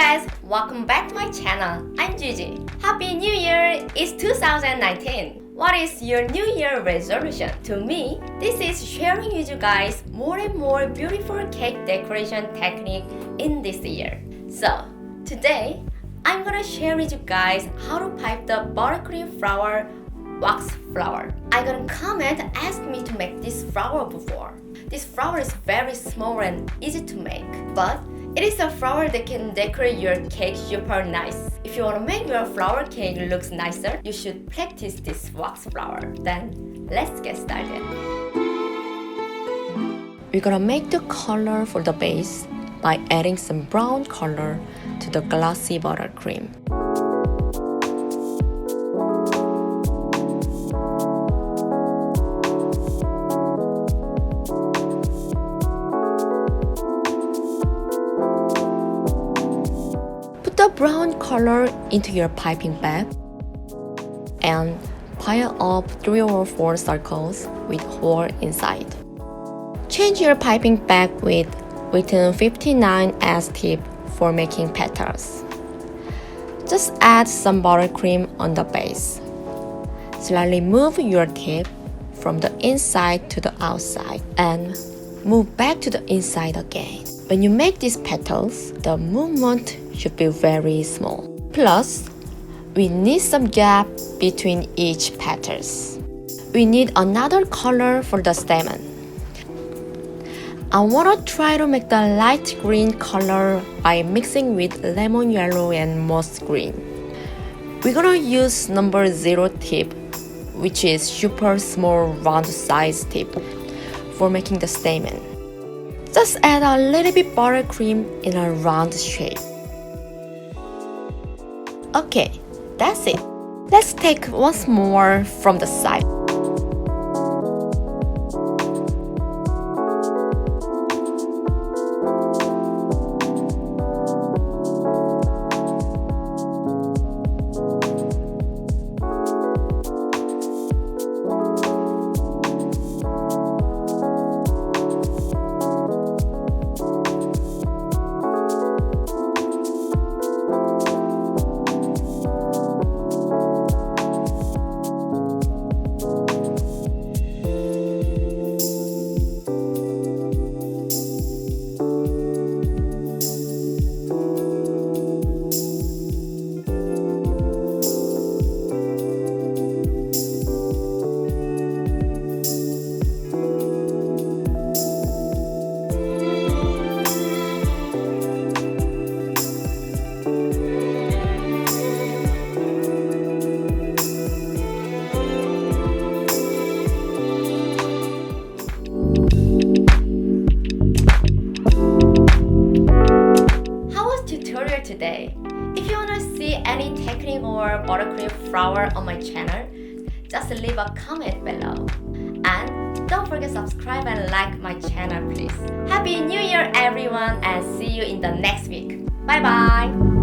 guys, welcome back to my channel. I'm Gigi. Happy New Year! It's 2019. What is your New Year resolution? To me, this is sharing with you guys more and more beautiful cake decoration technique in this year. So, today, I'm gonna share with you guys how to pipe the buttercream flower wax flower. I got a comment asked me to make this flower before. This flower is very small and easy to make, but it is a flower that can decorate your cake super nice. If you want to make your flower cake looks nicer, you should practice this wax flower. Then let's get started. We're gonna make the color for the base by adding some brown color to the glossy buttercream. Put the brown color into your piping bag and pile up 3 or 4 circles with hole inside. Change your piping bag with Witten 59S tip for making petals. Just add some buttercream on the base. Slightly move your tip from the inside to the outside and move back to the inside again. When you make these petals, the movement should be very small. Plus, we need some gap between each petals. We need another color for the stamen. I wanna try to make the light green color by mixing with lemon yellow and moss green. We're gonna use number 0 tip, which is super small round size tip, for making the stamen. Just add a little bit buttercream in a round shape. Okay, that's it. Let's take once more from the side. Today. If you wanna see any technique or buttercream flower on my channel, just leave a comment below. And don't forget to subscribe and like my channel please. Happy New Year everyone and see you in the next week. Bye bye!